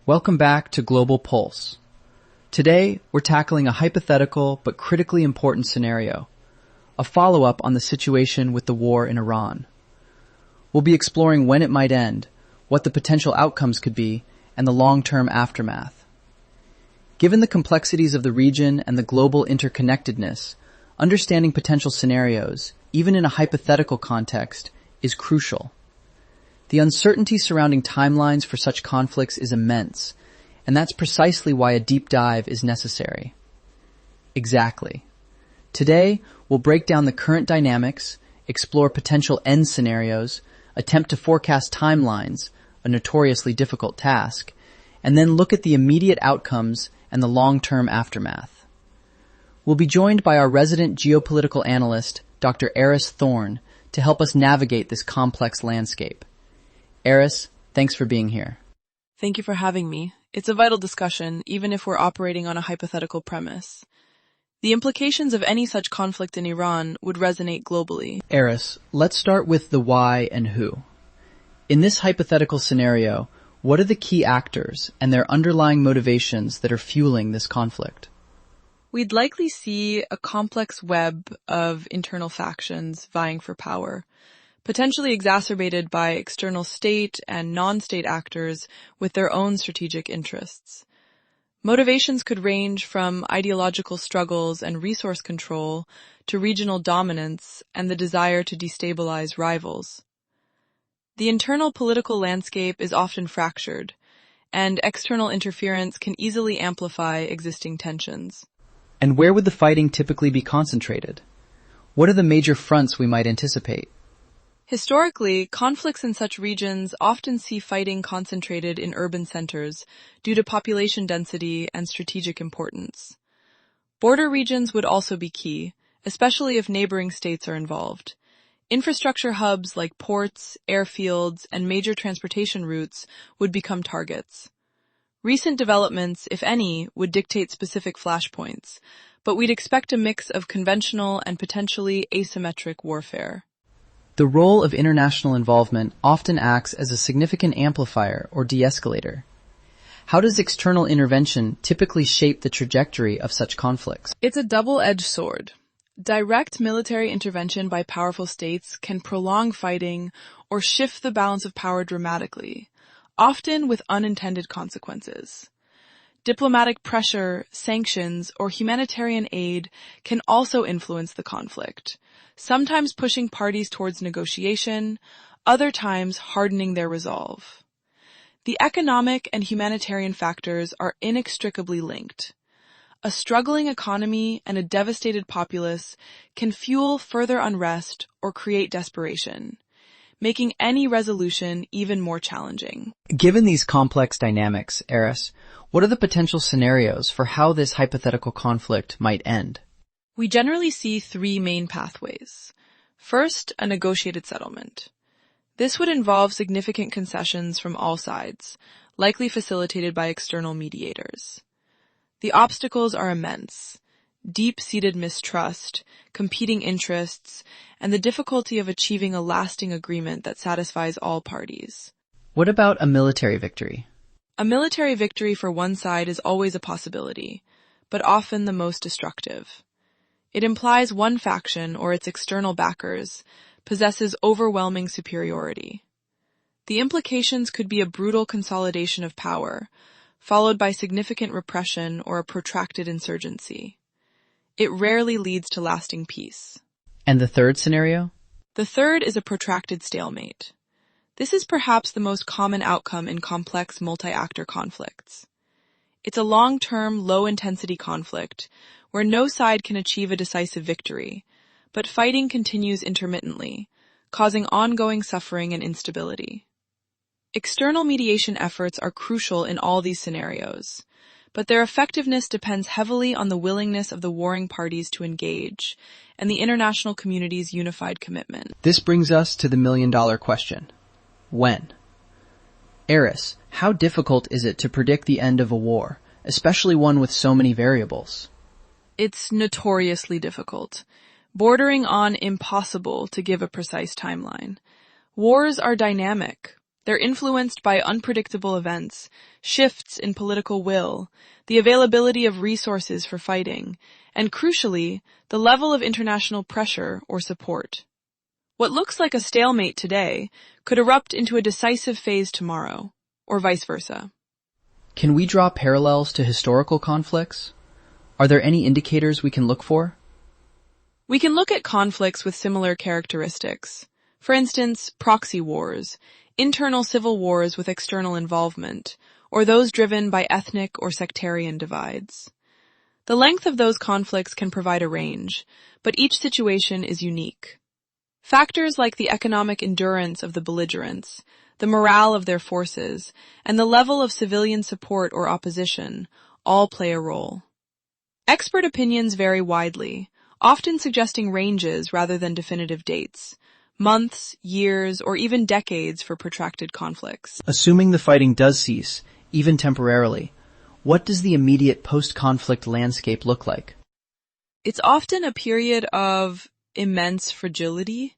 Welcome back to Global Pulse. Today, we're tackling a hypothetical but critically important scenario, a follow-up on the situation with the war in Iran. We'll be exploring when it might end, what the potential outcomes could be, and the long-term aftermath. Given the complexities of the region and the global interconnectedness, understanding potential scenarios, even in a hypothetical context, is crucial. The uncertainty surrounding timelines for such conflicts is immense, and that's precisely why a deep dive is necessary. Exactly. Today, we'll break down the current dynamics, explore potential end scenarios, attempt to forecast timelines, a notoriously difficult task, and then look at the immediate outcomes and the long-term aftermath. We'll be joined by our resident geopolitical analyst, Dr. Eris Thorne, to help us navigate this complex landscape. Eris, thanks for being here. Thank you for having me. It's a vital discussion, even if we're operating on a hypothetical premise. The implications of any such conflict in Iran would resonate globally. Eris, let's start with the why and who. In this hypothetical scenario, what are the key actors and their underlying motivations that are fueling this conflict? We'd likely see a complex web of internal factions vying for power, potentially exacerbated by external state and non-state actors with their own strategic interests. Motivations could range from ideological struggles and resource control to regional dominance and the desire to destabilize rivals. The internal political landscape is often fractured, and external interference can easily amplify existing tensions. And where would the fighting typically be concentrated? What are the major fronts we might anticipate? Historically, conflicts in such regions often see fighting concentrated in urban centers due to population density and strategic importance. Border regions would also be key, especially if neighboring states are involved. Infrastructure hubs like ports, airfields, and major transportation routes would become targets. Recent developments, if any, would dictate specific flashpoints, but we'd expect a mix of conventional and potentially asymmetric warfare. The role of international involvement often acts as a significant amplifier or de-escalator. How does external intervention typically shape the trajectory of such conflicts? It's a double-edged sword. Direct military intervention by powerful states can prolong fighting or shift the balance of power dramatically, often with unintended consequences. Diplomatic pressure, sanctions, or humanitarian aid can also influence the conflict, sometimes pushing parties towards negotiation, other times hardening their resolve. The economic and humanitarian factors are inextricably linked. A struggling economy and a devastated populace can fuel further unrest or create desperation, making any resolution even more challenging. Given these complex dynamics, Eris, what are the potential scenarios for how this hypothetical conflict might end? We generally see three main pathways. First, a negotiated settlement. This would involve significant concessions from all sides, likely facilitated by external mediators. The obstacles are immense: deep-seated mistrust, competing interests, and the difficulty of achieving a lasting agreement that satisfies all parties. What about a military victory? A military victory for one side is always a possibility, but often the most destructive. It implies one faction or its external backers possesses overwhelming superiority. The implications could be a brutal consolidation of power, followed by significant repression or a protracted insurgency. It rarely leads to lasting peace. And the third scenario? The third is a protracted stalemate. This is perhaps the most common outcome in complex multi-actor conflicts. It's a long-term, low-intensity conflict where no side can achieve a decisive victory, but fighting continues intermittently, causing ongoing suffering and instability. External mediation efforts are crucial in all these scenarios, but their effectiveness depends heavily on the willingness of the warring parties to engage and the international community's unified commitment. This brings us to the million-dollar question. When? Eris, how difficult is it to predict the end of a war, especially one with so many variables? It's notoriously difficult, bordering on impossible to give a precise timeline. Wars are dynamic. They're influenced by unpredictable events, shifts in political will, the availability of resources for fighting, and crucially, the level of international pressure or support. What looks like a stalemate today could erupt into a decisive phase tomorrow, or vice versa. Can we draw parallels to historical conflicts? Are there any indicators we can look for? We can look at conflicts with similar characteristics. For instance, proxy wars, internal civil wars with external involvement, or those driven by ethnic or sectarian divides. The length of those conflicts can provide a range, but each situation is unique. Factors like the economic endurance of the belligerents, the morale of their forces, and the level of civilian support or opposition all play a role. Expert opinions vary widely, often suggesting ranges rather than definitive dates, months, years, or even decades for protracted conflicts. Assuming the fighting does cease, even temporarily, what does the immediate post-conflict landscape look like? It's often a period of immense fragility.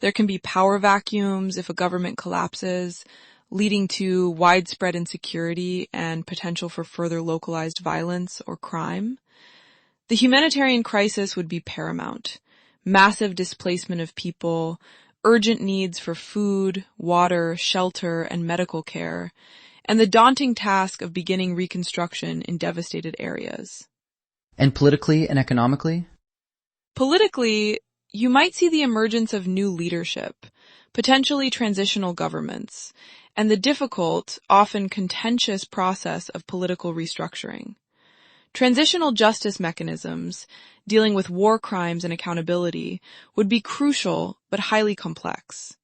There can be power vacuums if a government collapses, leading to widespread insecurity and potential for further localized violence or crime. The humanitarian crisis would be paramount. Massive displacement of people, urgent needs for food, water, shelter, and medical care, and the daunting task of beginning reconstruction in devastated areas. And politically and economically? Politically, you might see the emergence of new leadership, potentially transitional governments, and the difficult, often contentious process of political restructuring. Transitional justice mechanisms, dealing with war crimes and accountability, would be crucial but highly complex.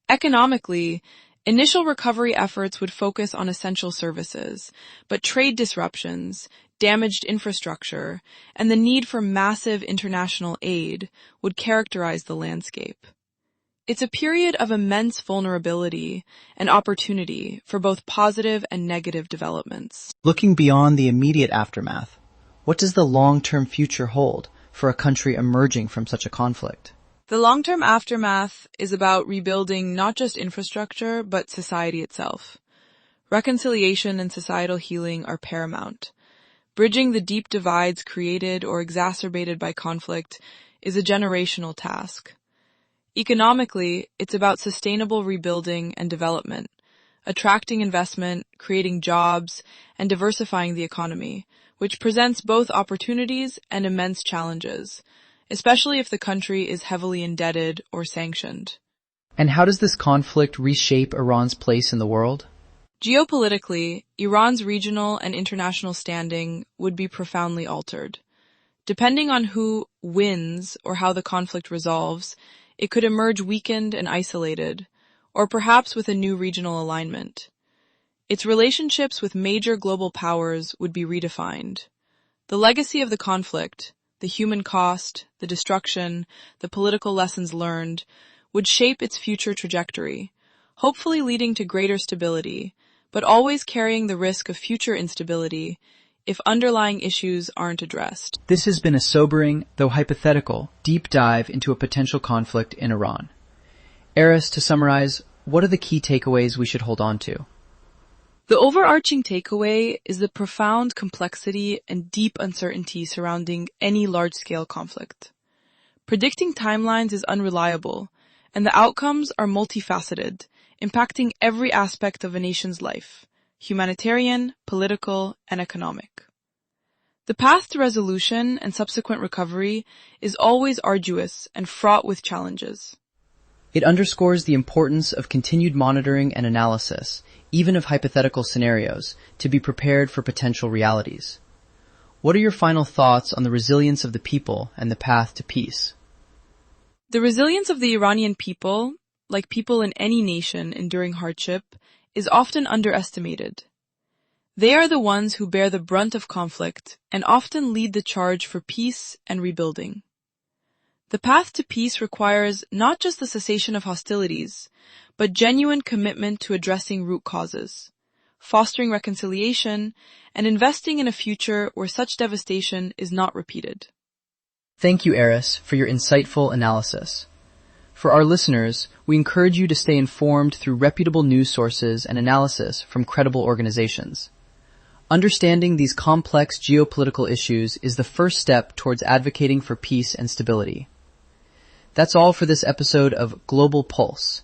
Economically, initial recovery efforts would focus on essential services, but trade disruptions, damaged infrastructure, and the need for massive international aid would characterize the landscape. It's a period of immense vulnerability and opportunity for both positive and negative developments. Looking beyond the immediate aftermath, what does the long-term future hold for a country emerging from such a conflict? The long-term aftermath is about rebuilding not just infrastructure, but society itself. Reconciliation and societal healing are paramount. Bridging the deep divides created or exacerbated by conflict is a generational task. Economically, it's about sustainable rebuilding and development, attracting investment, creating jobs, and diversifying the economy, which presents both opportunities and immense challenges, especially if the country is heavily indebted or sanctioned. And how does this conflict reshape Iran's place in the world? Geopolitically, Iran's regional and international standing would be profoundly altered. Depending on who wins or how the conflict resolves, it could emerge weakened and isolated, or perhaps with a new regional alignment. Its relationships with major global powers would be redefined. The legacy of the conflict, the human cost, the destruction, the political lessons learned, would shape its future trajectory, hopefully leading to greater stability, but always carrying the risk of future instability if underlying issues aren't addressed. This has been a sobering, though hypothetical, deep dive into a potential conflict in Iran. Eris, to summarize, what are the key takeaways we should hold on to? The overarching takeaway is the profound complexity and deep uncertainty surrounding any large-scale conflict. Predicting timelines is unreliable, and the outcomes are multifaceted, impacting every aspect of a nation's life: humanitarian, political, and economic. The path to resolution and subsequent recovery is always arduous and fraught with challenges. It underscores the importance of continued monitoring and analysis, even of hypothetical scenarios, to be prepared for potential realities. What are your final thoughts on the resilience of the people and the path to peace? The resilience of the Iranian people, like people in any nation enduring hardship, is often underestimated. They are the ones who bear the brunt of conflict and often lead the charge for peace and rebuilding. The path to peace requires not just the cessation of hostilities, but genuine commitment to addressing root causes, fostering reconciliation, and investing in a future where such devastation is not repeated. Thank you, Eris, for your insightful analysis. For our listeners, we encourage you to stay informed through reputable news sources and analysis from credible organizations. Understanding these complex geopolitical issues is the first step towards advocating for peace and stability. That's all for this episode of Global Pulse.